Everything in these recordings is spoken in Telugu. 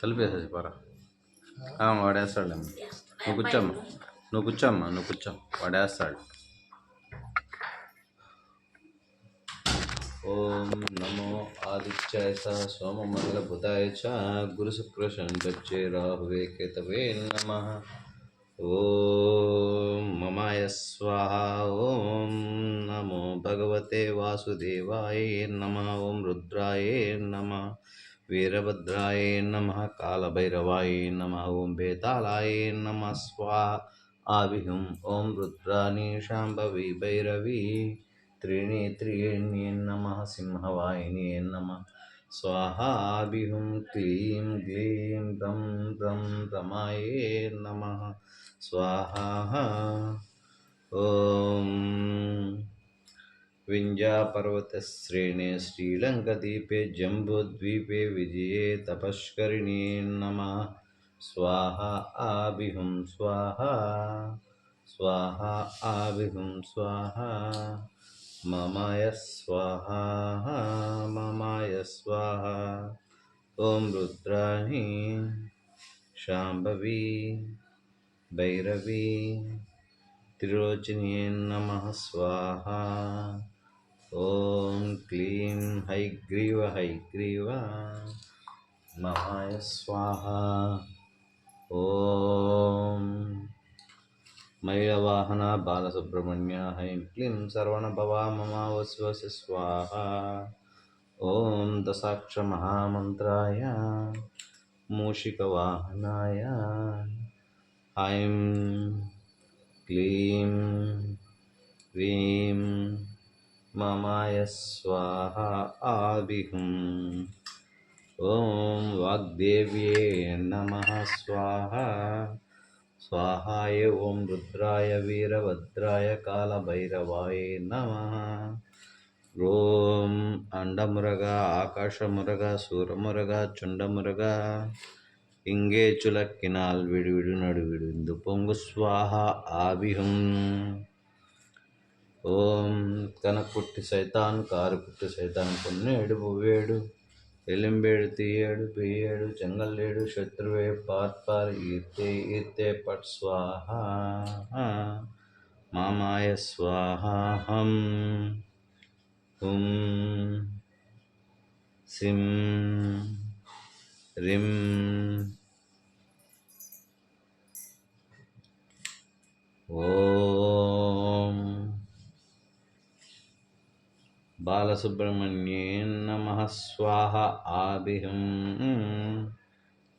తలిపేసేసి పోరా. వాడేస్తాడు. నువ్వు కూర్చోమ్మా, నువ్వు కూర్చో, వాడేస్తాడు. ఓం నమో ఆదిత్యాయ చ సోమమంగళబుధాయ చ గురుశుక్రశనిశ్చే రాహువే కేతవే నమః. ఓం మమాయ స్వాహ. ఓం నమో భగవతే వాసుదేవాయ నమః. ఓం రుద్రాయ నమః, వీరభద్రాయ నమః, కాలభైరవాయ నమః. ఓం బేతాళాయ నమః స్వాహ ఆవిహం. ఓం రుద్రాణి శాంభవి భైరవి त्रिनेत्रिण्ये नमः, सिंहवाहिन्ये नमः स्वाहाभिहुं. क्लीं ग्लीं रं रं रमाये नमः स्वाहा. ॐ विंध्यापर्वतश्रेणे श्रीलङ्काद्वीपे जम्बूद्वीपे विजये तपस्करिणे नमः स्वाहा आभिहुं स्वाहा स्वाहा आभिहुं स्वाहा. ममाय स्वाहा ममाय स्वाहा. ओम रुद्राणी शांभवी भैरवी त्रिलोचनी नमः स्वाहा. ओम क्लीं हैग्रीव हैग्रीव ममाय स्वाहा. ओम मैलवाहन बालसुब्रह्मण्य हैं क्लीं सर्वणभवा ममावस्वस्य स्वाहा. ओम दशाक्ष महामंत्राय मूषिकवाहनाय ऐं क्लीं ह्रीं ममाय स्वाहा आविहुं. ओम वाग्देव्ये नमः स्वाहा स्वाहाय. ओम रुद्राय वीरभद्राय कालभैरवाय नमः. ओम अंडमुरग आकाशमुरग सूरमुरग चुंडमुरग इंगे चुलक्किनाल विडुविडु नडुविडु इंदु पोंगु स्वाहा आविहुं. ओम कनकुट्टी सैतान कारुकुट्टी सैतान पुन्नेडु पुव्वेडु एलिंबेडु तीयेडु पेयेडु चंगलेडु शत्रुवे पार ईर्ते ईर्ते पट स्वाहा मामाय स्वाहा. हम हुम सिम रिम ओम बालसुब्रह्मण्ये नमः स्वाहा आभिहुं.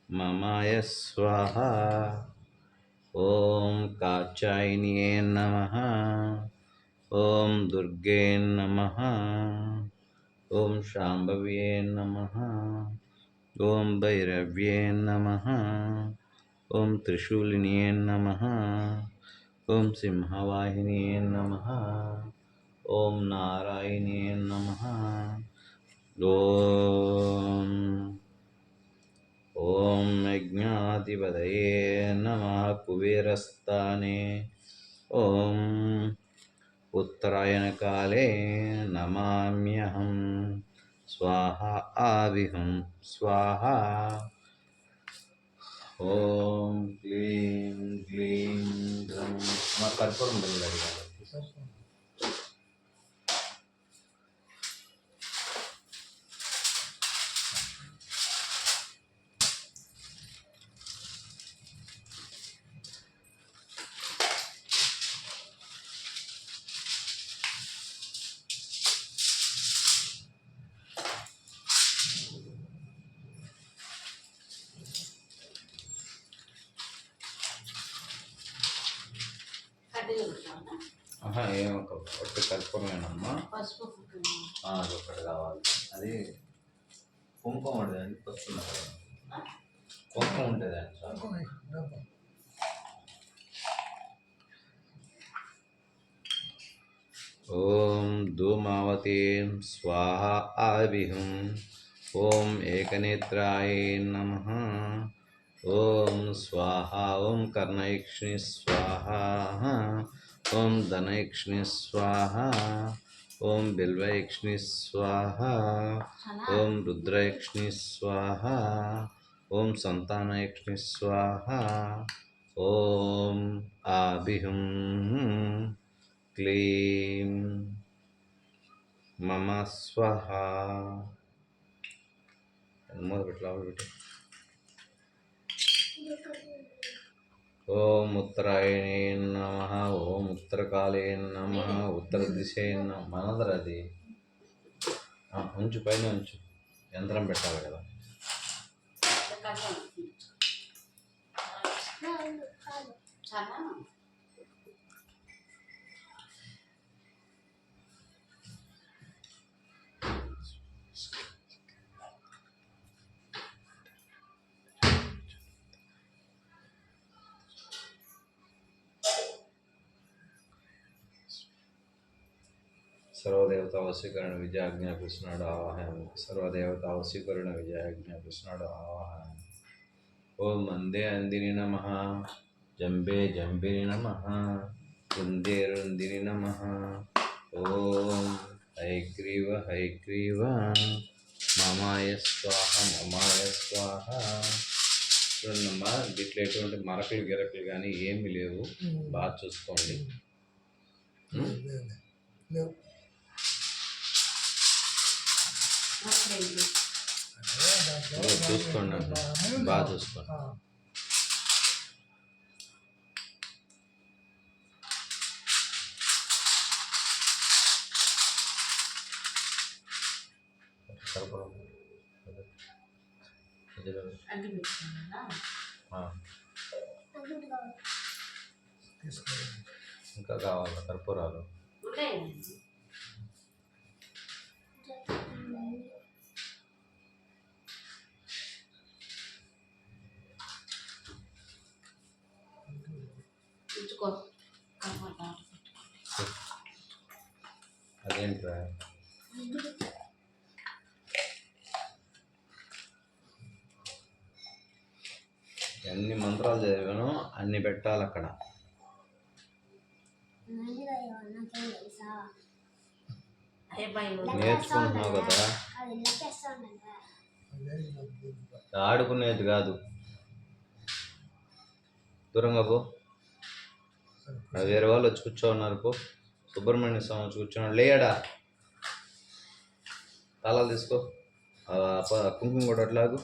ममाय स्वाहा. ओम कात्यायन्ये नमः. ओम दुर्गे नमः. ओम शांभव्ये नमः. ओम भैरव्ये नमः. ओम त्रिशूलिन्ये नमः. ओम सिंहवाहिन्ये नमः. ओम नारायणे नमः. ओम यज्ञाधिपतये नमः कुबेरस्थाने. ओम उत्तरायण काले नमाम्यहं स्वाहा आविहुं स्वाहा. ओम क्लीं ग्लीं ग्रं कर्पूरं बेल्लडिगालु. ఏమొక ఒట్టి కర్పూరమేనమ్మా. అది ఒకటి కావాలి. అది కుంకుమ ఉంటుంది, పసుపు కుంకుమ ఉంటుంది. ఓం ధూమావతి స్వాహా ఆవిహుం. ఓం ఏకనేత్రాయ నమః. ఓం స్వాహా. ఓం కర్ణయక్షిణి స్వాహా. ఓం ధనయక్షిణి స్వాహా. ఓం బిల్వయక్షిణి స్వాహా. ఓం రుద్రయక్షిణి స్వాహా. ఓం సంతానయక్షి స్వాహ. ఓం ఆభిహుం క్లీం మమ స్వహ. మొదలు పెట్టు. ఓం ఉత్తరాయణే నమ. ఓం ఉత్తరకాలే నమ. ఉత్తర దిశే నమ. మనదరది ఉంచు, పైన ఉంచు. యంత్రం పెట్టాలి కదా. సర్వదేవతా వశీకరణ విజయ ఆజ్ఞాపిస్తున్నాడు ఆవాహనం. సర్వదేవతా వశీకరణ విజయ ఆజ్ఞాపిస్తున్నాడు ఆవాహనం. ఓం అందే అందిని నమ. జంబే జంబిని నమ. రుందే రుందిని నమ. ఓం హైగ్రీవ హైగ్రీవ మమాయ స్వాహ మమాయ స్వాహ. చూడమ్మా, దీంట్లో ఎటువంటి మరకలు గిరకలు కానీ ఏమీ లేవు. బాగా చూసుకోండి. చూసుకోండి అండి, బాగా చూసుకోండి. ఇంకా కావాలా కర్పూరాలు? అదేంట్రా? ఎన్ని మంత్రాలు చదివానో అన్ని పెట్టాలి అక్కడ. నేర్చుకుంటున్నావు కదా, ఆడుకునేది కాదు. దూరంగా పో. వేరే వాళ్ళు వచ్చి కూర్చోన్నారు. పో. సుబ్రహ్మణ్య స్వామి వచ్చి కూర్చున్నాడు. లేయడా, తాళాలు తీసుకో. కుంకుమ కూడా అట్లాగు.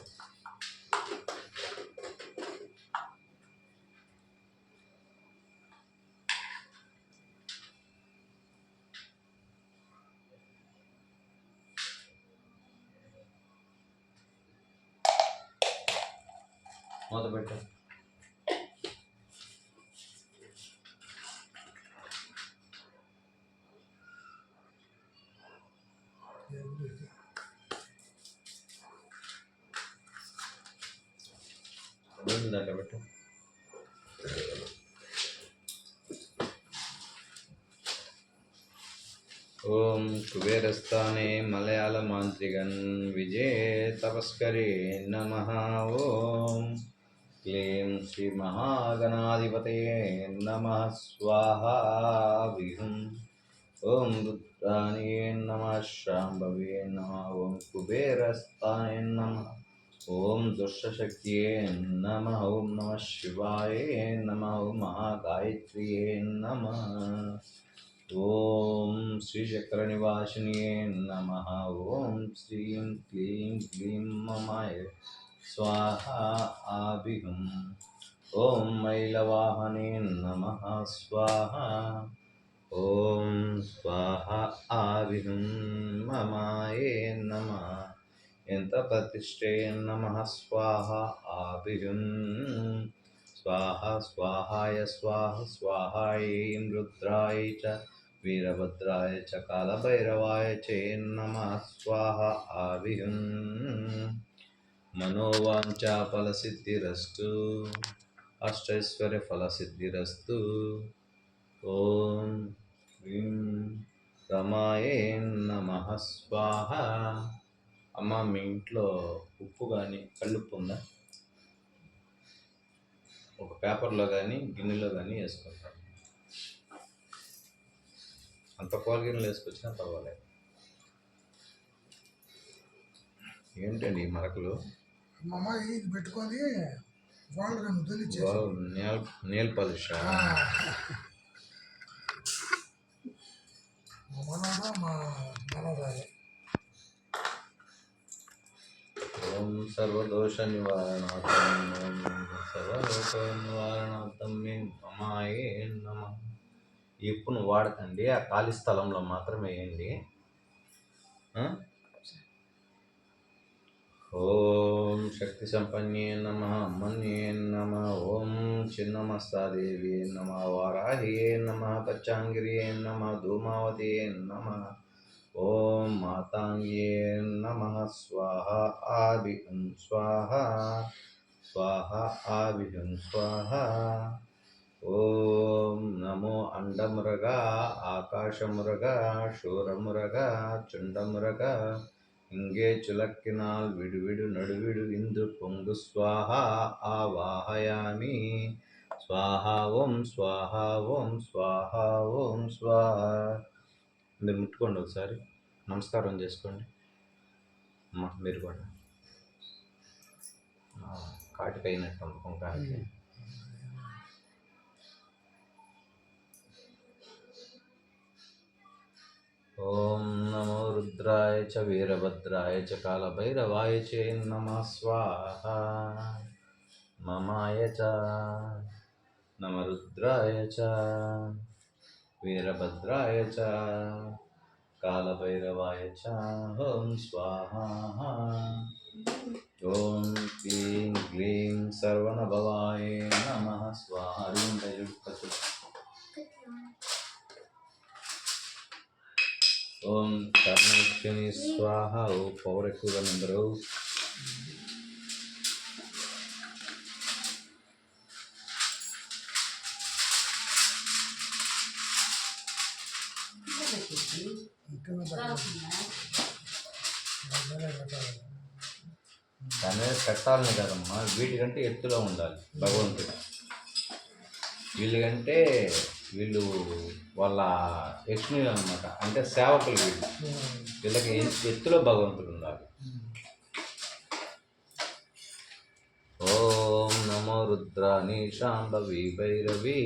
మూత పెట్టు. దాంట్లో పెట్టు. ఓం కుబేరస్థానే మలయాళ మాంత్రిగన్ విజయ తపస్కరే నమ. ఓం క్లీం శ్రీ మహాగణాధిపతయే నమ స్వాహ. విహుం. ఓం రుద్రాణే నమ. శాంభవే నమ. ఓం కుబేరస్థానే నమ. ఓం దుష్టశక్తియే నమ. ఓం నమ శివాయ నమ. ఓం మహాగాయత్రియే నమ. ఓం శ్రీచక్ర నివాసినియే నమ. ఓం శ్రీం క్లీం గ్లీం మమాయ స్వాహ. ఆభిహం. ఓం మైలవాహనే నమ స్వాహ. ఓం స్వాహ. ఆభిహం మమాయే నమ. ఎంత ప్రతిష్ఠే నమ స్వాహ. ఆభిహం స్వాహ. స్వాహాయ స్వాహ. స్వాహాయ రుద్రాయ చ వీరభద్రాయ చ కాలభైరవాయ చే నమ స్వాహ. ఆభిహం మనోవాంఛా ఫలసిద్ధిరస్తు. అష్టైశ్వర్య ఫలసిద్ధిరస్తు. ఓం హ్రీం రమాయే నమ స్వాహ. అమ్మ, మీ ఇంట్లో ఉప్పు కానీ కళ్ళుప్పు ఉందా? ఒక పేపర్లో కానీ గిన్నెలో కానీ వేసుకుంటాం. అంత కూర గిన్నెలు వేసుకొచ్చినా పర్వాలేదు. ఏంటండి ఈ మరకలు? మా అమ్మ ఇది పెట్టుకొని వాళ్ళు రెండు దులిచేసి నెయిల్ పాలిష్. మా మనవడు మా మనవరాలు. ఓం సర్వదోష నివారణార్థం ఓం సర్వదోష నివారణార్థం మే మమాయే నమ. ఈ ఉప్పును వాడకండి, ఆ ఖాళీ స్థలంలో మాత్రమే వేయండి. ఓం శక్తి సంపన్నే నమ, మన్యే నమ, ఓం చిన్నమస్తాదేవి నమ, వారాహియే నమ, పచ్చాంగిరియే నమ, ధూమావతియే నమ, ఓం మాతాంగ్యే నమ. స్వాహ ఆవిహం స్వాహ, స్వాహ ఆవిహం స్వాహ. ఓం నమో అండమురగ, ఆకాశమురగ, శూరమురగ, చుండమురగ, ఇంగే చులక్కినాల్ విడువిడు నడువిడు ఇందు పొంగు స్వాహ ఆవాహయామి. స్వాహ ఓం స్వాహ ఓం స్వాహ ఓం స్వాహ. మీరు ముట్టుకోండి, ఒకసారి నమస్కారం చేసుకోండి అమ్మా. మీరు కూడా కాటికైనట్టు కుంకానికి. ఓం నమో రుద్రాయ చ వీరభద్రాయ చ కాలభైరవాయ చే నమః స్వాహ. మమాయ చ నమ రుద్రాయ చ వీరభద్రాయ చ కాలభైరవాయ చ ఓం స్వాహ. ఓం క్లీం గ్లీం సర్వనభవాయ నమః స్వాహ. ఓం కర్ణేశ్వరి స్వాహ. ఓ పవర్ ఎక్కువగా అందరూ. దాని మీద పెట్టాలని కదమ్మా, వీటికంటే ఎత్తులో ఉండాలి భగవంతుడు. వీళ్ళకంటే వీళ్ళు వాళ్ళ యజ్ఞులు అనమాట, అంటే సేవకులు వీళ్ళు. వీళ్ళకి ఎత్తులో భగవంతుడు ఉండాలి. ఓం నమో రుద్రాణి శాంభవి భైరవి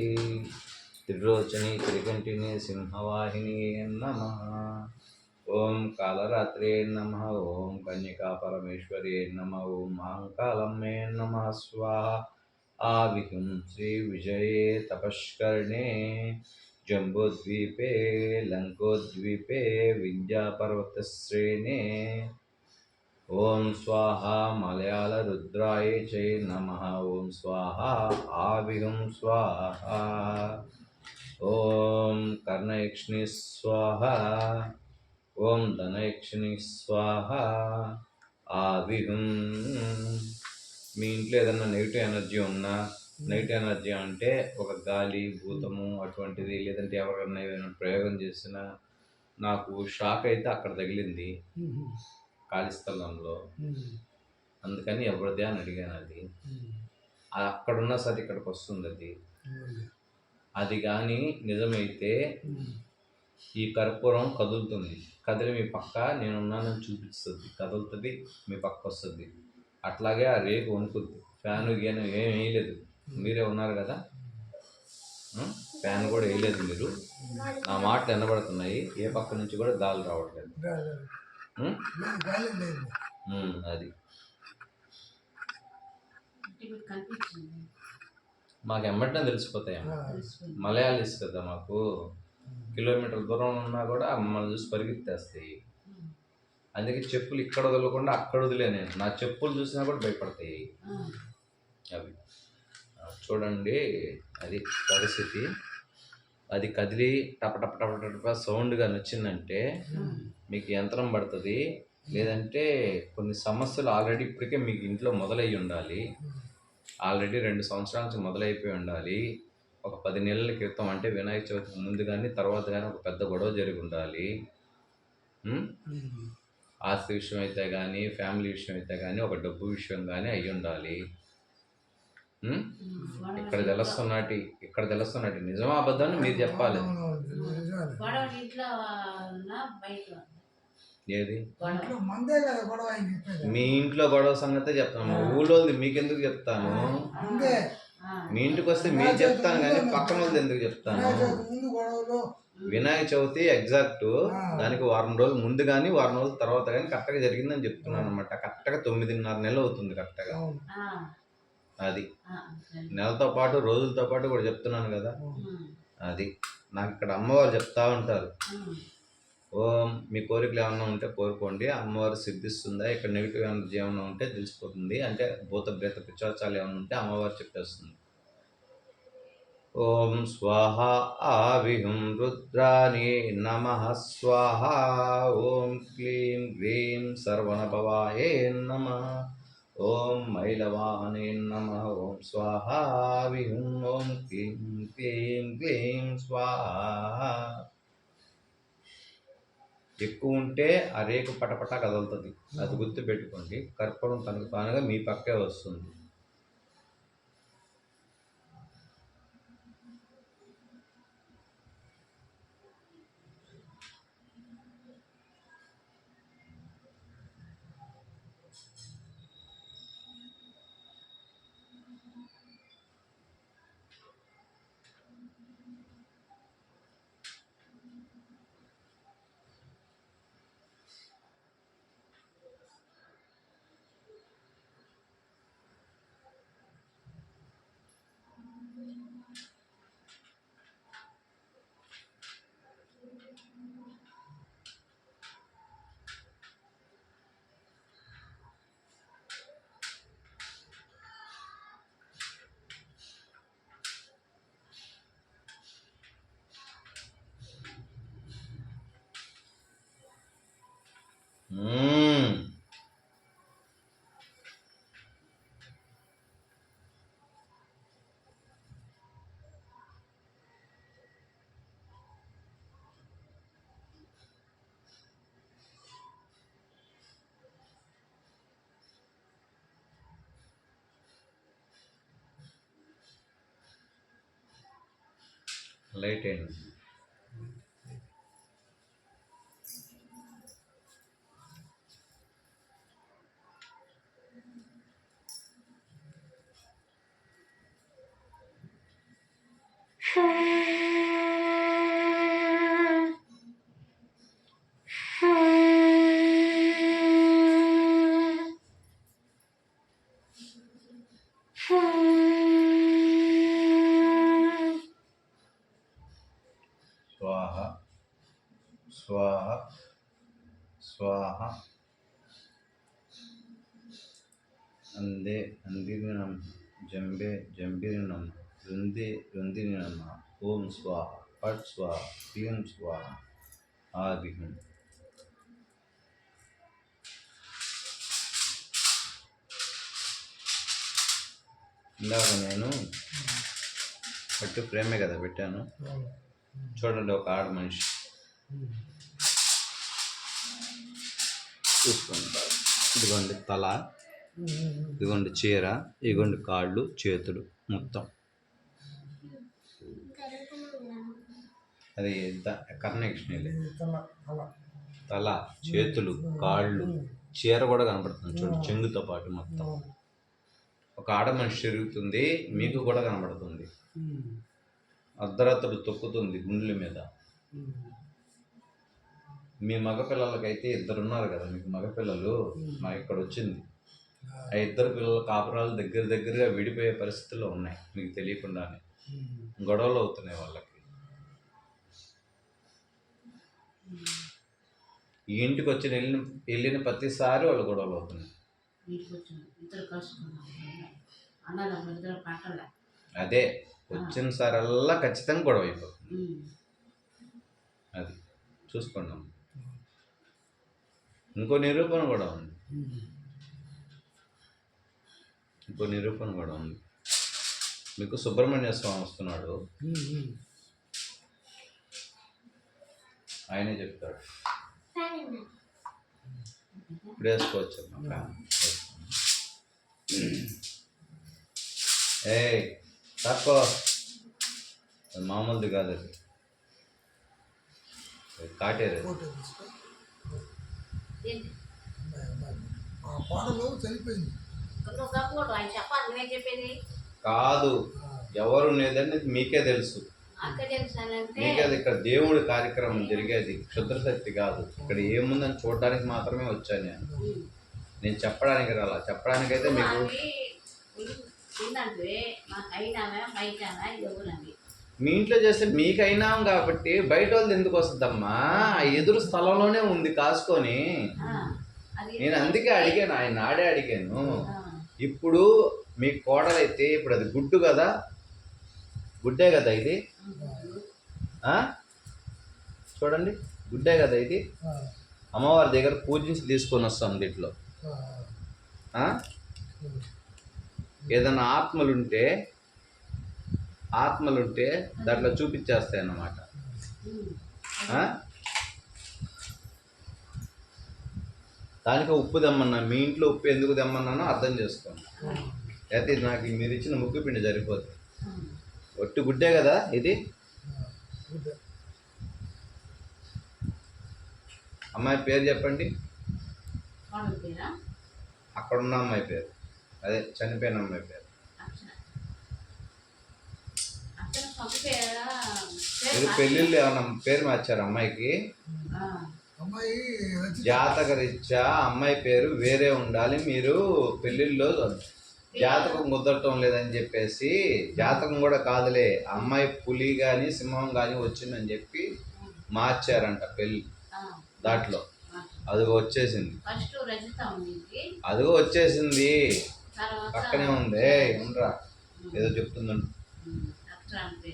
త్రిలోచని త్రికంఠిని సింహవాహిని నమః. ఓం కాళరాత్రే నమః. ఓం కన్యకా పరమేశ్వరి నమః. ఓం మహంకాళం మే నమః స్వాహ. ఆవిహం శ్రీ విజయే తపష్కర్ణే జంబూద్వీపే లంకోద్వీపే వింధ్యాపర్వతశ్రేణే. ఓం స్వాహ మలయాళ రుద్రాయ చై నమః. ఓం స్వాహ ఆవిహం స్వాహ. ఓం కర్ణయక్షిణి స్వాహ. ఓం ధనయక్షిణి స్వాహ. ఆవిహం. మీ ఇంట్లో ఏదన్నా నెగిటివ్ ఎనర్జీ ఉన్నా, నెగిటివ్ ఎనర్జీ అంటే ఒక గాలి భూతము అటువంటిది, లేదంటే ఎవరికన్నా ఏదైనా ప్రయోగం చేసినా, నాకు షాక్ అయితే అక్కడ తగిలింది ఖాళీ స్థలంలో, అందుకని ఎవరిదే అని అడిగాను. అది అక్కడున్నా సరే ఇక్కడికి వస్తుంది. అది కానీ నిజమైతే ఈ కర్పూరం కదులుతుంది, కదిలి మీ పక్క నేనున్నానని చూపిస్తుంది, కదులుతుంది, మీ పక్క వస్తుంది. అట్లాగే ఆ రేకు వణుకుద్ది. ఫ్యాను గీను ఏం వేయలేదు, మీరే ఉన్నారు కదా, ఫ్యాన్ కూడా వేయలేదు మీరు. నా మాట వినబడుతున్నాయి, ఏ పక్క నుంచి కూడా గాలి రావట్లేదు. అది మాకు ఎమ్మటనే తెలిసిపోతాయమ్మా. మలయాళీస్ కదా మాకు, కిలోమీటర్ దూరం ఉన్నా కూడా మమ్మల్ని చూసి పరిగెత్తేస్తాయి. అందుకే చెప్పులు ఇక్కడ వదలకుండా అక్కడ వదిలే నేను. నా చెప్పులు చూసినా కూడా భయపడతాయి అవి. చూడండి, అది పరిస్థితి. అది కదిలి టప టప టప టప సౌండ్గా నచ్చిందంటే మీకు యంత్రం పడుతుంది. లేదంటే కొన్ని సమస్యలు ఆల్రెడీ ఇప్పటికే మీకు ఇంట్లో మొదలయ్యి ఉండాలి. ఆల్రెడీ 2 సంవత్సరాల నుంచి మొదలైపోయి ఉండాలి. ఒక 10 నెలల క్రితం, అంటే వినాయక చవితికి ముందు కానీ తర్వాత కానీ ఒక పెద్ద గొడవ జరిగి ఉండాలి. ఆస్తి విషయం అయితే కానీ, ఫ్యామిలీ విషయం అయితే కానీ, ఒక డబ్బు విషయం కానీ అయ్యి ఉండాలి. ఇక్కడ తెలుస్తున్నట్టు నిజమా అబద్ధాన్ని మీరు చెప్పాలి. ఏది ఇంట్లో మందే కదా గొడవ ఆయన చెప్పేది. మీ ఇంట్లో గొడవ సంగతే చెప్తాను, మా ఊళ్ళో మీకెందుకు చెప్తాను? ముందే మీ ఇంటికి వస్తే మీకు చెప్తాను కానీ పక్కన వాళ్ళది ఎందుకు చెప్తాను? వినాయక చవితి ముందు గొడవలు. వినాయక చవితి ఎగ్జాక్ట్ దానికి వారం రోజులు ముందు కానీ వారం రోజుల తర్వాత కానీ కరెక్ట్గా జరిగిందని చెప్తున్నాను అనమాట. కరెక్ట్గా 9.5 నెలలు అవుతుంది కరెక్ట్గా. అవును. అది నెలతో పాటు రోజులతో పాటు కూడా చెప్తున్నాను కదా. అవును. అది నాకు ఇక్కడ అమ్మవారు చెప్తా ఉంటారు, ఓం మీ కోరికలు ఏమన్నా ఉంటే కోరుకోండి, అమ్మవారు సిద్ధిస్తుందా, ఇక్కడ నెగిటివ్ ఎనర్జీ ఏమన్నా ఉంటే తెలిసిపోతుంది, అంటే భూత ప్రేత పిచాచాలు ఏమన్నా ఉంటే అమ్మవారు చెప్పేస్తుంది. ఓం స్వాహ ఆవిహం రుద్రాని నమః స్వాహ. ఓం క్లీం గ్రీం సర్వనభవాయే నమః. ఓం మైలవాహనే నమః. ఓం స్వాహ ఆవిహం. ఓం క్లీం క్లీం క్లీం స్వాహ. ఎక్కువ ఉంటే ఆ రేకు పటపట కదులుతుంది, అది గుర్తు పెట్టుకోండి. కర్పూరం తనకు తానుగా మీ పక్కే వస్తుంది. లైట్ అయింది. స్వాహ స్వాహ స్వాహ. అందే అందిని నమ. జంబే జంబిని నమ. రుంది రుందిని నమ. ఓం స్వాహ. పట్ స్వాహ. క్లీం స్వాహ. ఆదిహం. ఇందాక నేను పట్టు ఫ్రేమే కదా పెట్టాను, చూడండి ఒక ఆడ మనిషి చూసుకుంటారు. ఇదిగోండి తల, ఇదిగోండి చీర, ఇదిగోండి కాళ్ళు చేతులు మొత్తం. అది కర్ణేక్షణ. తల చేతులు కాళ్ళు చీర కూడా కనబడుతుంది చూడు, చెంగుతో పాటు మొత్తం. ఒక ఆడ మనిషి తిరుగుతుంది, మీకు కూడా కనబడుతుంది. అర్ధరాత్రులు తొక్కుతుంది గుండెల మీద. మీ మగపిల్లలకైతే 2 ఉన్నారు కదా మీకు మగపిల్లలు, మా ఇక్కడ వచ్చింది. ఆ 2 పిల్లల కాపురాలు దగ్గరగా విడిపోయే పరిస్థితుల్లో ఉన్నాయి, మీకు తెలియకుండానే గొడవలు అవుతున్నాయి వాళ్ళకి. ఈ ఇంటికి వచ్చి వెళ్ళిన ప్రతిసారి వాళ్ళు గొడవలు అవుతున్నాయి. అదే వచ్చిన సారల్లా ఖచ్చితంగా గొడవ అయిపోతుంది. అది చూసుకోండి. ఇంకో నిరూపణ కూడా ఉంది, మీకు సుబ్రహ్మణ్య స్వామి వస్తున్నాడు, ఆయనే చెప్తాడు. ఇప్పుడు వేసుకోవచ్చు. తక్కువ మామూలుది కాదు, అది కాటేరు. ఏంటి ఆ కోడలు చనిపోయింది. నువ్వు తప్పకూడదు, ఆయన చెప్పాలి, నువ్వేం చెప్పేది. కాదు, ఆ, ఎవరు లేదని మీకే తెలుసు. అక్క తెలుసానంటే మీకే అది ఇక్కడ దేవుడి కార్యక్రమం జరిగేది, క్షుద్రశక్తి కాదు. ఇక్కడ ఏముందని చూడడానికి మాత్రమే వచ్చాను నేను. నేను చెప్పడానికి రాలా. చెప్పడానికైతే మీకు అవి ఏంటంటే మాకు అయినామా బయటనా ఎవరండి. మీ ఇంట్లో చేస్తే మీకైనా కాబట్టి బయట వాళ్ళు ఎందుకు వస్తుందమ్మా? ఆ ఎదురు స్థలంలోనే ఉంది కాసుకొని. అది నేను అందుకే అడిగాను, ఆయన నాడే అడిగాను. ఆ, ఇప్పుడు మీ కోడలైతే ఇప్పుడు అది గుడ్డు కదా, గుడ్డే కదా ఇది. ఆ? చూడండి, గుడ్డే కదా ఇది. ఆ, అమ్మవారి దగ్గర పూజించి తీసుకొని వస్తాం దీంట్లో. ఆ, ఆ? ఏదైనా ఆత్మలుంటే దాంట్లో చూపించేస్తాయి అన్నమాట. ఆ? దానికి ఉప్పు తెమ్మన్నా, మీ ఇంట్లో ఉప్పు ఎందుకు తెమ్మన్నానో అర్థం చేసుకోండి. అయితే ఇది నాకు మీరు ఇచ్చిన ముగ్గు పిండి సరిపోతుంది. ఒట్టి గుడ్డే కదా ఇది. గుడ్డ. అమ్మాయి పేరు చెప్పండి. వాళ్ళ పేరా అక్కడున్న అమ్మాయి పేరు, అదే చనిపోయిన అమ్మాయి పేరు. అక్షర అక్షర సొంత పేరా మీరు పెళ్ళిళ్ళు ఏమన్నా పేరు మార్చారు అమ్మాయికి? అమ్మాయి వచ్చి జాతకరీత్యా అమ్మాయి పేరు వేరే ఉండాలి. మీరు పెళ్ళిళ్ళలో జాతకం కుదరటం లేదని చెప్పేసి, జాతకం కూడా కాదులే, అమ్మాయి పులి కానీ సింహం కానీ వచ్చిందని చెప్పి మార్చారంట పెళ్ళి. దాంట్లో అదిగో వచ్చేసింది, ఫస్ట్ రజిత ఉంది, అదిగో వచ్చేసింది, తర్వాత పక్కనే ఉంది. ఉండరా, ఏదో చెప్తుందండి. అక్షర అంటే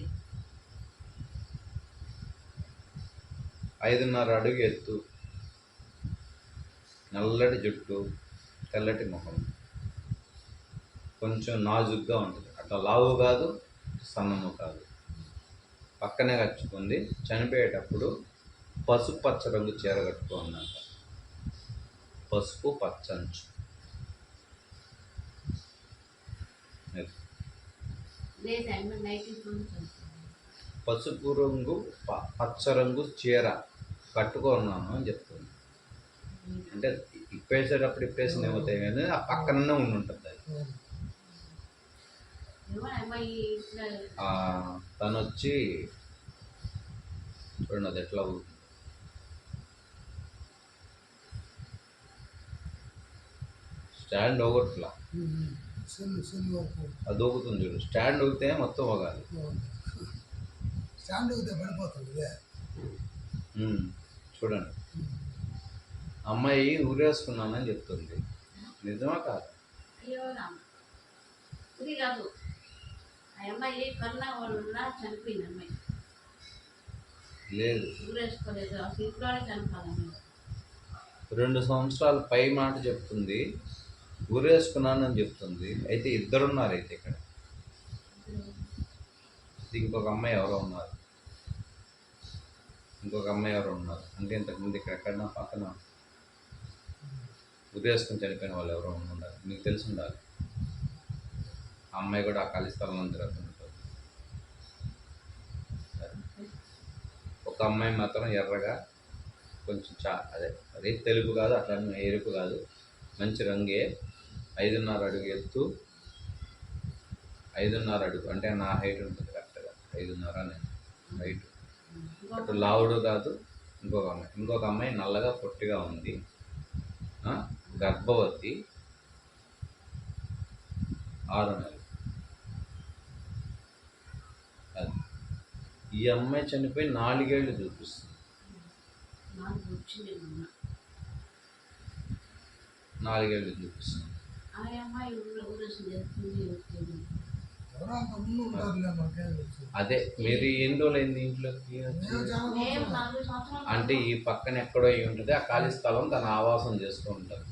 5.5 అడుగు ఎత్తు, నల్లటి జుట్టు, తెల్లటి ముఖం, కొంచెం నాజుగ్గా ఉంటుంది. అట్లా లావు కాదు, సన్నము కాదు. పక్కనే కట్టుకుంది. చనిపోయేటప్పుడు పసుపు పచ్చ రంగు చీర కట్టుకుందంట, పసుపు పచ్చంచు. అది. లేదు నైట్ పసుపు రంగు పచ్చ రంగు చీర కట్టుకున్నాను అని చెప్తుంది. అంటే ఇప్పేసేటప్పుడు ఇప్పేసింది ఏమవుతాయి కానీ ఆ పక్కననే ఉండి ఉంటుంది అది. అమ్మాయి ఇట్లా తను వచ్చి చూడండి అది ఎట్లా అవుతుంది. స్టాండ్ ఒకట్లా సెల్ వరకు అది ఊగుతుంది చూడు. స్టాండ్ ఊగితే మొత్తం ఊగాలి. స్టాండ్ అయితే పడిపోతుంది ఇదే. చూడండి, అమ్మాయి ఊరేసుకున్నానని చెప్తుంది. నిజమా కాదు? అయ్యో ఇది కాదు, ఆ అమ్మాయి కన్నా వాళ్ళు చనిపోయింది. అమ్మాయి లేదు, ఊరేసుకోలేదు, అసలు ఇంట్లోనే చనిపోవాలి. 2 సంవత్సరాల పై మాట చెప్తుంది, ఊరేసుకున్నానని చెప్తుంది. అయితే ఇద్దరున్నారు. అయితే ఇక్కడ ఇంకొక అమ్మాయి ఎవరో ఉన్నారు, అంటే ఇంతకుముందు ఇక్కడ ఎక్కడన్నా పక్కన ఉరేసుకుని చనిపోయిన వాళ్ళు ఎవరో ఉండాలి, మీకు తెలిసి ఉండాలి. ఆ అమ్మాయి కూడా ఆ ఖాళీ స్థలంలో తిరుగుతుంటుంది. ఒక అమ్మాయి మాత్రం ఎర్రగా కొంచెం అదే తెలుపు కాదు, అట్లా ఎరుపు కాదు, మంచి రంగే, 5.5 అడుగు ఎత్తు, 5.5 అడుగు అంటే నా హైట్ ఉంటుంది కరెక్ట్గా 5.5 నేను హైట్. అటు లావుడు కాదు. ఇంకొక అమ్మాయి నల్లగా పొట్టిగా ఉంది, గర్భవతి, 6 నెలలు. అది ఈ అమ్మాయి చనిపోయి 4 ఏళ్ళు చూపిస్తుంది. 4 ఏళ్ళు చూపిస్తుంది. ఆ అమ్మాయి ఊరేసి ఎవరో అంత ముందు ఉంటారులే, మనకేం తెలుసు. అదే మీరు ఎన్ని రోజులు అయింది ఇంట్లోకి వచ్చి? మేము చాలా మేము రోజులు 4 సంవత్సరాలు అంటే ఈ పక్కన ఎక్కడో అయి ఉంటుంది, ఆ ఖాళీ స్థలం తన ఆవాసం చేస్తూ ఉంటారు.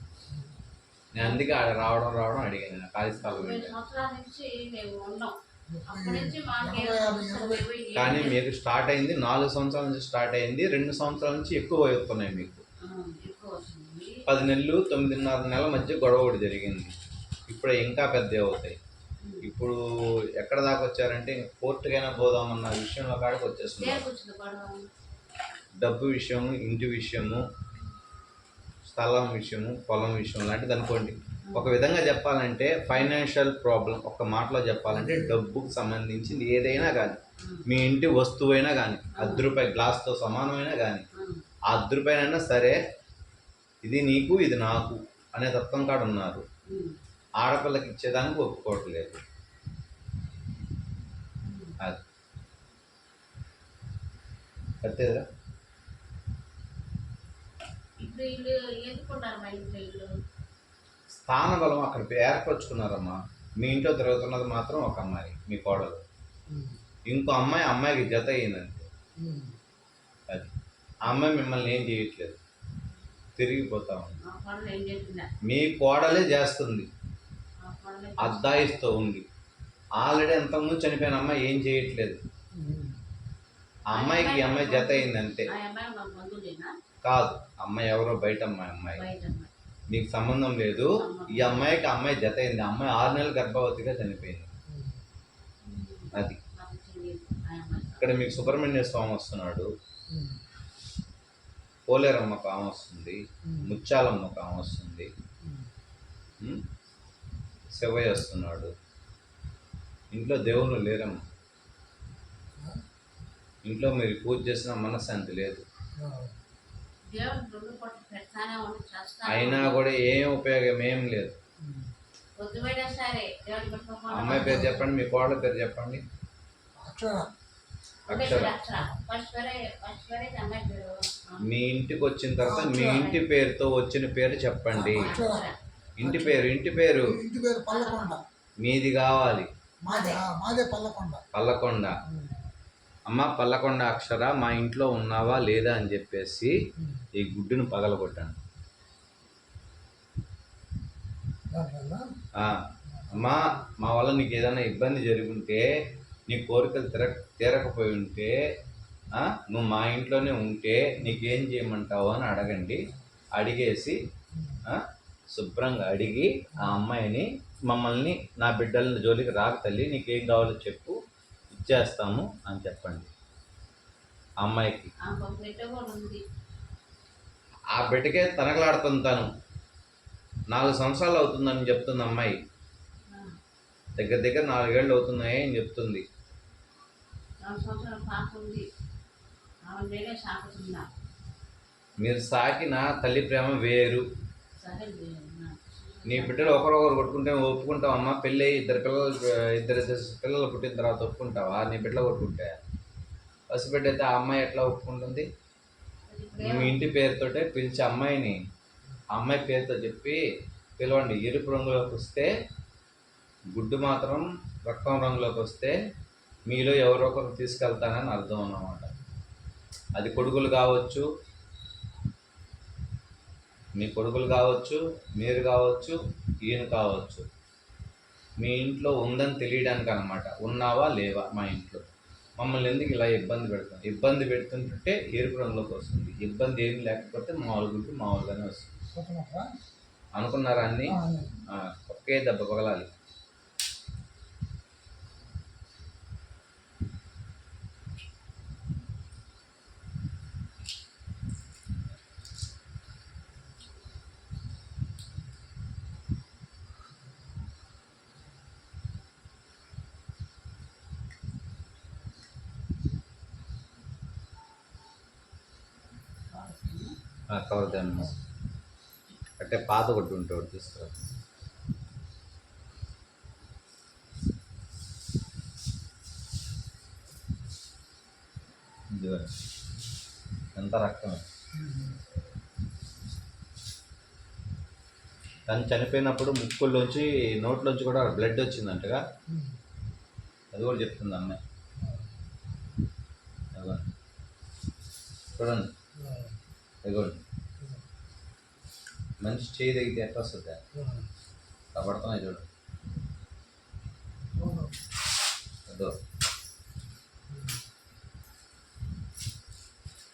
నేను అందుకే ఆడ రావడం అడిగాను, ఆ ఖాళీ స్థలం 20 ఏంటి. సంవత్సరాల నుంచి మేము ఉన్నాం. 30, అప్పటి నుంచి మాకేం 40, 50 కానీ మీకు స్టార్ట్ అయింది 4 సంవత్సరాల నుంచి స్టార్ట్ అయింది, 2 సంవత్సరాల నుంచి ఎక్కువ అవుతున్నాయి మీకు. ఎక్కువ వస్తుంది. 10 నెలలు 9.5 నెలల మధ్య గొడవ ఒకటి జరిగింది. ఇప్పుడు ఇంకా పెద్ద అవుతాయి. ఇప్పుడు ఎక్కడ దాకా వచ్చారంటే కోర్టుకైనా పోదామన్న విషయంలో కాడికి వచ్చేస్తున్నారు. దేనికి వచ్చింది గొడవ? డబ్బు విషయము, ఇంటి విషయము, స్థలం విషయము, పొలం విషయం లాంటిది అనుకోండి. ఒక విధంగా చెప్పాలంటే ఫైనాన్షియల్ ప్రాబ్లం, ఒక మాటలో చెప్పాలంటే డబ్బుకు సంబంధించింది ఏదైనా కానీ, మీ ఇంటి వస్తువైనా కానీ, రూ. 10 గ్లాస్తో సమానమైనా కానీ, ఆ రూ. 10 సరే, ఇది నీకు ఇది నాకు అనే తత్వం కాడ ఉన్నారు. ఆడపిల్లకి ఇచ్చేదానికి ఒప్పుకోవట్లేదు. అది కట్టేదా? ఇప్పుడు వీళ్ళు ఎందుకున్నారు మా ఇంట్లో వీళ్ళు? స్థానబలం అక్కడ ఏర్పరచుకున్నారమ్మా. మీ ఇంట్లో తిరుగుతున్నది మాత్రం ఒక అమ్మాయి, మీ కోడలు. ఇంకో అమ్మాయికి జత అయ్యిందంటే అది ఆ అమ్మాయి మిమ్మల్ని ఏం చేయట్లేదు, తిరిగిపోతా ఉంది. మా పనులు ఏం చేస్తున్నా? మీ కోడలే చేస్తుంది, మా పనులు అద్దాయిస్తూ ఉంది. ఆల్రెడీ అంతకుముందు చనిపోయిన అమ్మాయి ఏం చేయట్లేదు. ఆ అమ్మాయికి ఈ అమ్మాయి జత అయిందంటే ఆ అమ్మాయి మా బంధువులేనా? కాదు, అమ్మాయి ఎవరో బయట అమ్మాయి, బయట అమ్మాయి. నీకు సంబంధం లేదు. ఈ అమ్మాయికి అమ్మాయి జత అయింది. అమ్మాయి 6 నెలలు గర్భవతిగా చనిపోయింది. అది నాకు తెలియదు ఆ అమ్మాయి. ఇక్కడ మీకు సుబ్రహ్మణ్య స్వామి వస్తున్నాడు, పోలేరమ్మ కామ వస్తుంది, ముత్యాలమ్మ కామ వస్తుంది, శివయ్య వస్తున్నాడు. ఇంట్లో దేవుళ్ళు లేరమ్మ. ఇంట్లో మీరు పూజ చేసిన మనశ్శాంతి లేదు. దేవుడు 2 పూటలు పెడతానే ఉండి చేస్తానే అయినా కూడా ఏం ఉపయోగం ఏం లేదు. పొద్దుపోయినా సరే దేవుడు పెట్టుకోకుండా అమ్మాయి పేరు చెప్పండి, మీ కోడల పేరు చెప్పండి. అక్షర అక్షర. ఫస్ట్ వేరే అమ్మాయి పేరు మీ ఇంటికి వచ్చిన తర్వాత మీ ఇంటి పేరుతో వచ్చిన పేరు చెప్పండి. ఇంటి పేరు ఇంటి పేరు పల్లకొండ. మీది కావాలి. మాదే పల్లకొండ. పల్లకొండ. అమ్మ పల్లకొండ అక్షర, మా ఇంట్లో ఉన్నావా లేదా అని చెప్పేసి ఈ గుడ్డును పగలగొట్టండి. అమ్మా, మా వల్ల నీకు ఏదైనా ఇబ్బంది జరుగుంటే, నీ కోరికలు తీరకపోయి ఉంటే, నువ్వు మా ఇంట్లోనే ఉంటే నీకేం చేయమంటావు అని అడగండి. అడిగేసి శుభ్రంగా అడిగి ఆ అమ్మాయిని, మమ్మల్ని నా బిడ్డల జోలికి రాక తల్లి, నీకేం కావాలో చెప్పు, ఇచ్చేస్తాము అని చెప్పండి ఆ అమ్మాయికి. ఆ బిడ్డకే తనకలాడుతుంది. తను 4 సంవత్సరాలు అవుతుందని చెప్తుంది అమ్మాయి. దగ్గర 4 ఏళ్ళు అవుతున్నాయి అని చెప్తుంది. మీరు సాకిన తల్లి ప్రేమ వేరు. నీ బిడ్డలు ఒకరొకరు కొట్టుకుంటే ఒప్పుకుంటావు అమ్మ? పెళ్ళి ఇద్దరు పిల్లలు పుట్టిన తర్వాత ఒప్పుకుంటావా? నీ బిడ్డలు కొట్టుకుంటే పసిబిడ్డ అయితే ఆ అమ్మాయి ఎట్లా ఒప్పుకుంటుంది? మీ ఇంటి పేరుతోటే పిలిచి అమ్మాయిని, అమ్మాయి పేరుతో చెప్పి పిలవండి. ఎరుపు రంగులోకి వస్తే గుడ్డు మాత్రం రక్తం రంగులోకి వస్తే మీలో ఎవరో ఒకరు తీసుకెళ్తానని అర్థం అన్నమాట. అది కొడుకులు కావచ్చు, మీ కొడుకులు కావచ్చు, మీరు కావచ్చు, ఈయన కావచ్చు. మీ ఇంట్లో ఉందని తెలియడానికి అన్నమాట. ఉన్నావా లేవా మా ఇంట్లో, మమ్మల్ని ఎందుకు ఇలా ఇబ్బంది పెడతాం? ఇబ్బంది పెడుతుంటే ఎరుపు రంగులోకి వస్తుంది. ఇబ్బంది ఏమి లేకపోతే మామూలుగానే వస్తుంది. అనుకున్నారా అన్ని? ఒకే దెబ్బ పగలాలి. కవరదేమో అంటే పాత కొట్టు ఉంటే ఒకటి తీసుకురా. ఎంత రక్తం! తను చనిపోయినప్పుడు ముక్కుల్లోంచి నోట్లోంచి కూడా బ్లడ్ వచ్చిందంటగా, అది కూడా చెప్తుంది అమ్మాయి. చూడండి, ఇదిగోండి, మంచి చేయి తగ్గితే ఎట్లా వస్తుంది? కబడుతున్నాయి చూడండి. అదో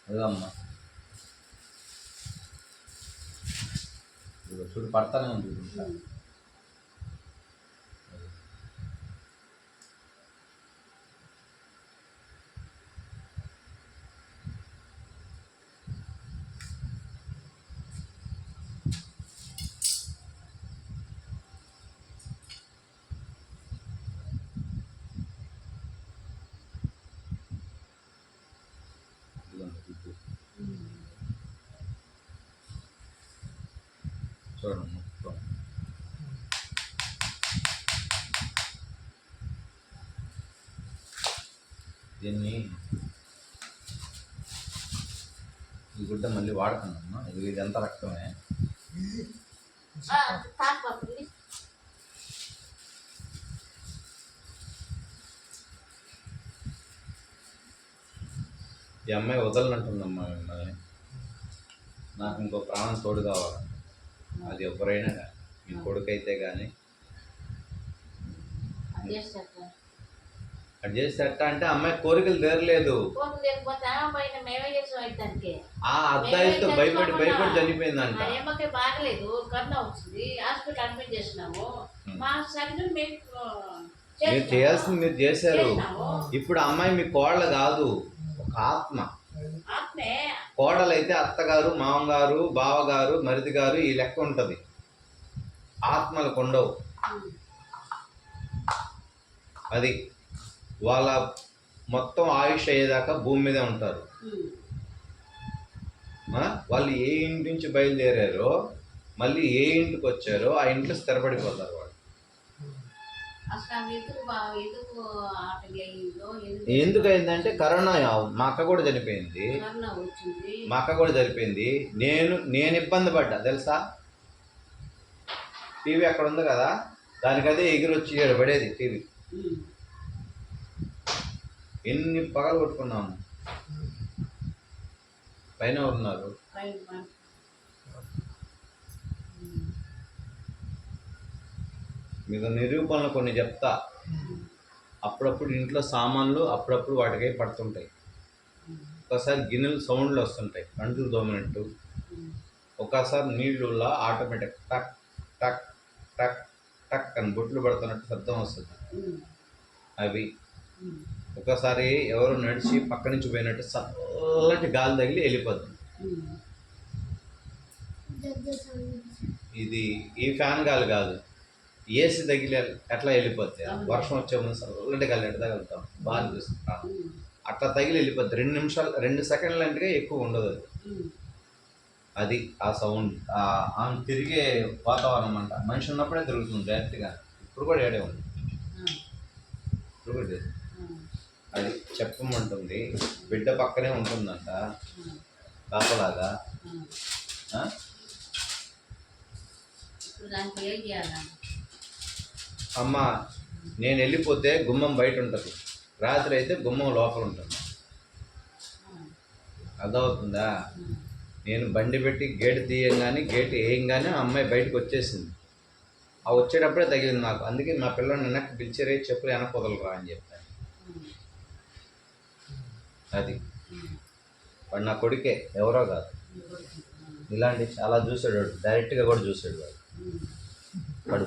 అదో అమ్మ, ఇదిగో చూడు, పడతానే ఉంది. చూడండి మొత్తం. దీన్ని ఈ గుడ్డ మళ్ళీ వాడుతున్నామ్మా. ఇదంతా రక్తమే. ఇది తాకపోతుంది. ఈ అమ్మాయి వదలనంటుందమ్మా మిమ్మల్ని. నాకు ఇంకో ప్రాణం తోడు కావాలి. అది ఎవరైనా కానీ, మీ కొడుకు అయితే కానీ అది చేస్తే ఎట్టా అంటే అమ్మాయి కోరికలు తీరలేదు. మేమే చేసాం దానికి. ఆ అద్దాయితో భయపడి భయపడి చనిపోయిందంట. ఏమకే బాగలేదు, కరోనా వచ్చింది, హాస్పిటల్ అడ్మిట్ చేసినాము. మా సర్జరీ మీరు చేయాల్సింది మీరు చేశారు. ఇప్పుడు అమ్మాయి మీ కోడలు కాదు, ఒక ఆత్మ. ఆత్మే. కోడలైతే అత్తగారు, మామగారు, బావగారు, మరిది గారు ఈ లెక్క ఉంటుంది. ఆత్మలకు ఉండవు. అది వాళ్ళ మొత్తం ఆయుష్ అయ్యేదాకా భూమి మీదే ఉంటారు. వాళ్ళు ఏ ఇంటి నుంచి బయలుదేరారో మళ్ళీ ఏ ఇంటికి వచ్చారో ఆ ఇంట్లో స్థిరపడిపోతారు వాళ్ళు. ఎందుకైందంటే కరోనా. మా అక్క కూడా చనిపోయింది. మా అక్క కూడా చనిపోయింది. నేను ఇబ్బంది పడ్డా తెలుసా. టీవీ అక్కడ ఉంది కదా, దానికి అదే ఎగిరి వచ్చి పడేది టీవీ. ఎన్ని పగలు కొట్టుకున్నాము. పైన ఉన్నారు. మీకు నిరూపణలు కొన్ని చెప్తా. అప్పుడప్పుడు ఇంట్లో సామాన్లు అప్పుడప్పుడు వాటికై పడుతుంటాయి. ఒకసారి గిన్నెలు సౌండ్లు వస్తుంటాయి అంట్లు దోమినట్టు. ఒకసారి నీళ్ళులా ఆటోమేటిక్ టక్ టక్ టక్ టక్ అని బొట్లు పడుతున్నట్టు శబ్దం వస్తుంది. అవి ఒకసారి ఎవరు నడిచి పక్క నుంచి పోయినట్టు చల్లటి గాలి తగిలి వెళ్ళిపోతుంది. ఇది ఈ ఫ్యాన్ గాలి కాదు, ఏసీ తగిలి ఎట్లా వెళ్ళిపోద్ది. వర్షం వచ్చే ముందు చల్లటి గాలి ఎట్లా తగులుతాం బాగా అనిపిస్తాం. అట్లా తగిలి వెళ్ళిపోద్ది. 2 నిమిషాలు 2 సెకండ్లు అంటే ఎక్కువ ఉండదు అది. అది ఆ సౌండ్ ఆమె తిరిగే వాతావరణం అంట. మనిషి ఉన్నప్పుడే తిరుగుతుంది డైరెక్ట్గా. ఇప్పుడు కూడా ఏడే ఉంది. ఇప్పుడు కూడా అది చెప్పమంటుంది. బిడ్డ పక్కనే ఉంటుందంట కాపలాగా. అమ్మ నేను వెళ్ళిపోతే గుమ్మం బయట ఉంటుంది, రాత్రి అయితే గుమ్మం లోపల ఉంటుంది. అర్థమవుతుందా. నేను బండి పెట్టి గేటు తీయంగానే గేటు వేయంగానే అమ్మాయి బయటకు వచ్చేసింది. ఆ వచ్చేటప్పుడే తగిలింది నాకు. అందుకే మా పిల్లల్ని వెనక్కి పిలిచారే, చెప్పులు వెనక్కి వదలరా అని చెప్పాను. అది వాడు నా కొడుకే, ఎవరో కాదు. ఇలాంటి చాలా చూసాడు వాడు. డైరెక్ట్గా కూడా చూసాడు వాడు. వాడు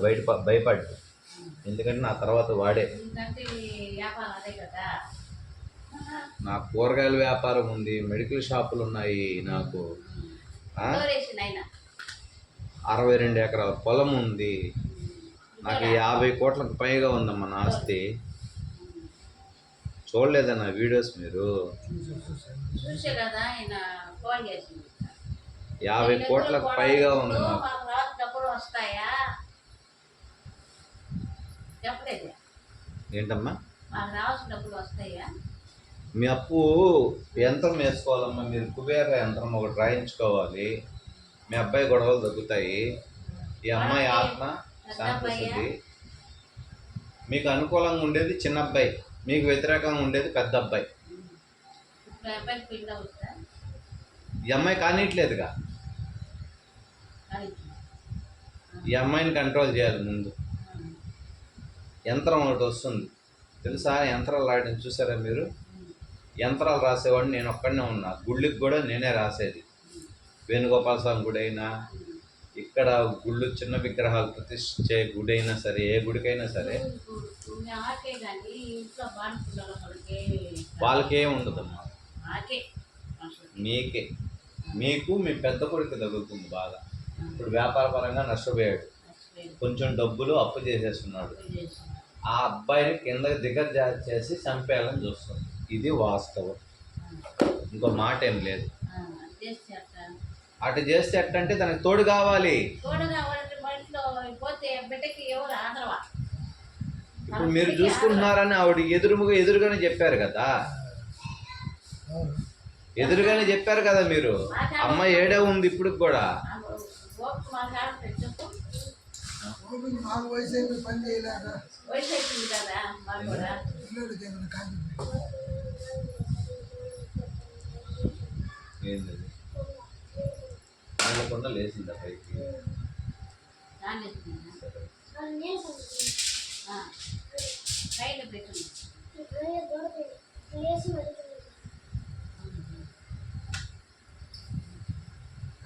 భయపడ్డాడు. ఎందుకంటే నా తర్వాత వాడే. నా కూరగాయల వ్యాపారం ఉంది, మెడికల్ షాపులు ఉన్నాయి, నాకు 62 ఎకరాల పొలం ఉంది, నాకు 50 కోట్లకు పైగా ఉందమ్మా నా ఆస్తి. చూడలేదన్న వీడియోస్ మీరు? 50 కోట్లకు పైగా ఉంది నాకు. ఏంటమ్మా మీ అప్పు యంత్రం వేసుకోవాలమ్మా. మీరు కుబేర యంత్రం ఒకటి రాయించుకోవాలి. మీ అబ్బాయి గొడవలు తగ్గుతాయి. ఈ అమ్మాయి ఆత్మ శాంతిస్తుంది. మీకు అనుకూలంగా ఉండేది చిన్న అబ్బాయి, మీకు వ్యతిరేకంగా ఉండేది పెద్ద అబ్బాయి. ఈ అమ్మాయి కానిట్లేదుగా. ఈ అమ్మాయిని కంట్రోల్ చేయాలి ముందు. యంత్రం ఒకటి వస్తుంది తెలుసా, యంత్రాలు రాయడం చూసారా మీరు? యంత్రాలు రాసేవాడిని నేను ఒక్కడనే ఉన్నా. గుళ్ళకి కూడా నేనే రాసేది. వేణుగోపాల స్వామి గుడి అయినా, ఇక్కడ గుళ్ళు చిన్న విగ్రహాలు ప్రతిష్ఠించే గుడి అయినా సరే, ఏ గుడికైనా సరే వాళ్ళకేం ఉండదమ్మా. మీకే, మీకు మీ పెద్ద కొడుకు తగులుతుంది బాగా. ఇప్పుడు వ్యాపార పరంగా నష్టపోయాడు, కొంచెం డబ్బులు అప్పు చేసేస్తున్నాడు. ఆ అబ్బాయిని కిందకి దిగజారి చేసి చంపేయాలని చూస్తుంది. ఇది వాస్తవం, ఇంకో మాట ఏం లేదు. అటు చేస్తే ఎట్టంటే దానికి తోడు కావాలి. తోడు కావాలంటే మా ఇంట్లో పోతే బిడ్డకి ఎవరు ఆదరవా? ఇప్పుడు మీరు చూసుకుంటున్నారని ఆవిడ ఎదురుగానే చెప్పారు కదా, అవును. ఎదురుగానే చెప్పారు కదా మీరు. అమ్మాయి ఏడే ఉంది ఇప్పుడు కూడా. ఓపిక మాకు ఆడతాడు చెప్పు. ఓపిక మాకు వయసు అయిపోయి పని చేయలేక వయసు అయిపోయింది కదా మాకు కూడా. పిల్లడికి ఏమైనా కాదు. ఏంది లేకుండా లేచిందా పైకి? నానేస్తుందా? రైలు పెట్టింది.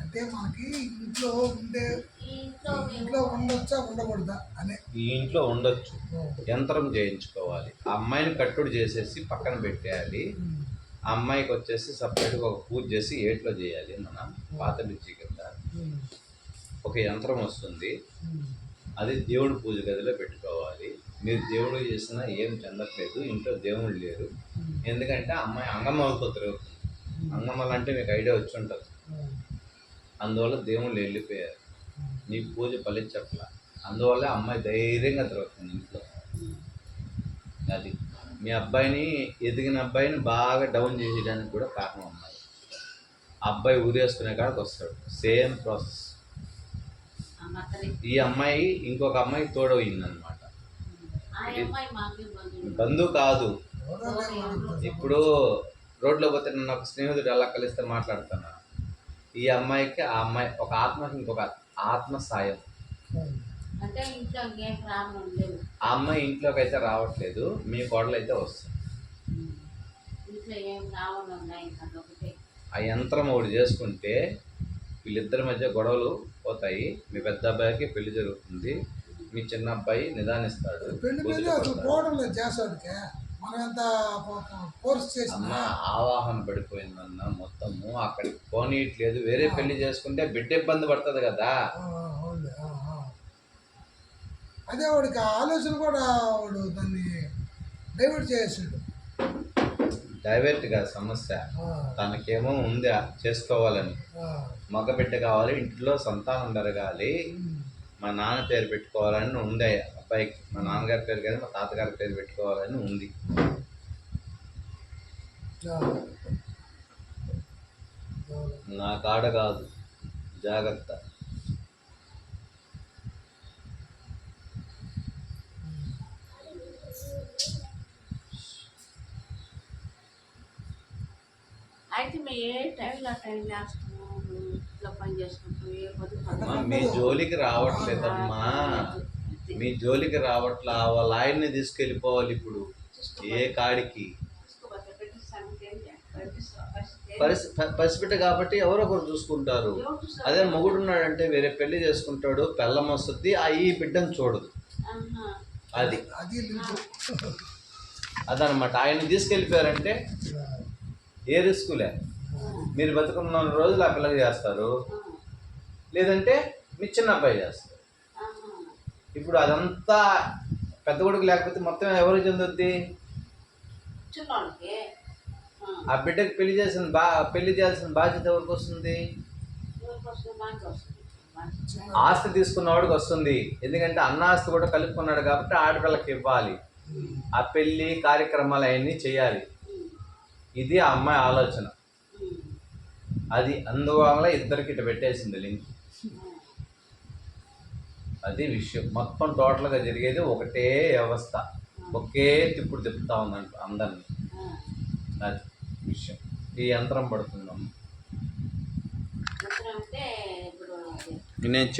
అంటే మనకి ఇంట్లో ఉండే ఈ ఇంట్లో ఇంట్లో ఉండొచ్చా ఉండకూడదా అనే ఈ ఇంట్లో ఉండొచ్చు, యంత్రం చేయించుకోవాలి. ఆ అమ్మాయిని కట్టుడు చేసేసి పక్కన పెట్టేయాలి. ఆ అమ్మాయికి వచ్చేసి సపరేట్గా ఒక పూజ చేసి ఏట్లో చేయాలి. మన పాత బిజ్జి కింద ఒక యంత్రం వస్తుంది, అది దేవుడి పూజ గదిలో పెట్టుకోవాలి. మీరు దేవుడు చేసినా ఏం చెందట్లేదు, ఇంట్లో దేవుళ్ళు లేరు. ఎందుకంటే అమ్మాయి అంగమ్మలతో తిరుగుతుంది. అంగమ్మలు అంటే మీకు ఐడియా వచ్చి ఉంటుంది. అందువల్ల దేవుళ్ళు వెళ్ళిపోయారు, నీ పూజ ఫలించట్ల. అందువల్ల అమ్మాయి ధైర్యంగా తిరుగుతుంది ఇంట్లో. అది మీ అబ్బాయిని, ఎదిగిన అబ్బాయిని బాగా డౌన్ చేసేయడానికి కూడా కారణం అమ్మాయి. ఆ అబ్బాయి ఊరేసుకునే కాడికి వస్తాడు. Same process. ఈ అమ్మాయి ఇంకొక అమ్మాయి తోడయిందనమాట. బంధువు కాదు. ఇప్పుడు రోడ్లో పోతే నన్ను ఒక స్నేహితుడు ఎలా కలిస్తే మాట్లాడుతున్నా, ఈ అమ్మాయికి ఆ అమ్మాయి ఒక ఆత్మకి ఇంకొక ఆత్మ సాయం. అంటే ఇంట్లో ఇంకేం ప్రాబ్లం లేదు. ఆ అమ్మాయి ఇంట్లోకి అయితే రావట్లేదు, మీ కోడలు అయితే వస్తుంది. ఇంట్లో ఏం రావాలి ఉన్నాయి అదొకటే. ఆ యంత్రం ఒకటి చేసుకుంటే వీళ్ళిద్దరి మధ్య గొడవలు పోతాయి. మీ పెద్ద అబ్బాయికి పెళ్లి జరుగుతుంది, మీ చిన్న అబ్బాయి నిదానిస్తాడు. పెళ్లి మీద అసలు పోవడం లేదు చేసాడికి. మనం ఎంత ఫోర్స్ చేసిన ఆవాహన పడిపోయిందన్న మొత్తము, అక్కడికి పోనీయట్లేదు. వేరే పెళ్లి చేసుకుంటే బిడ్డ ఇబ్బంది పడుతుంది కదా. అదే వాడికి ఆలోచన కూడా వాడు దాన్ని డైవర్ట్ చేసాడు. డైవర్ట్గా సమస్య తనకేమో ఉంది చేసుకోవాలని, మగ బిడ్డ కావాలి, ఇంట్లో సంతానం జరగాలి, మా నాన్న పేరు పెట్టుకోవాలని ఉంది అబ్బాయికి. మా నాన్నగారి పేరు కానీ మా తాతగారి పేరు పెట్టుకోవాలని ఉంది. నా కాడ కాదు, జాగ్రత్త. అయితే మేము ఏ టైంలో టైం చేస్తాము, ఇంట్లో పని చేసుకుంటూ ఏ పొద్దు మీ జోలికి రావట్లేదమ్మా, మీ జోలికి రావట్లా. వాళ్ళ ఆయన్ని తీసుకెళ్ళిపోవాలి ఇప్పుడు ఏ కాడికి. పసిబిడ్డ కాబట్టి ఎవరో ఒకరు చూసుకుంటారు. అదే మొగుడున్నాడంటే వేరే పెళ్లి చేసుకుంటాడు, పెళ్ళం వస్తుంది, ఈ బిడ్డను చూడదు. అది అదనమాట. ఆయన్ని తీసుకెళ్ళిపోయారంటే ఏ రిస్కులే. మీరు బతుకున్న రోజులు ఆ పిల్లకి చేస్తారు, లేదంటే మీ చిన్న అబ్బాయి చేస్తారు. ఇప్పుడు అదంతా పెద్ద కొడుకు లేకపోతే మొత్తం ఎవరు చెందుద్ది? ఆ బిడ్డకి పెళ్లి చేయాల్సిన బాధ్యత ఎవరికి వస్తుంది? ఆస్తి తీసుకున్న వాడికి వస్తుంది. ఎందుకంటే అన్న ఆస్తి కూడా కలుపుకున్నాడు కాబట్టి ఆడపిల్లకి ఇవ్వాలి. ఆ పెళ్లి కార్యక్రమాలు అవన్నీ చేయాలి. ఇది ఆ అమ్మాయి ఆలోచన. అది అందువల్ల ఇద్దరికి ఇటు పెట్టేసింది లింక్. అది విషయం. మొత్తం టోటల్గా జరిగేది ఒకటే వ్యవస్థ, ఒకే తిప్పుడు తిప్పుతా ఉందంట అందరినీ. అది విషయం. ఈ యంత్రం పడుతున్నాం నేను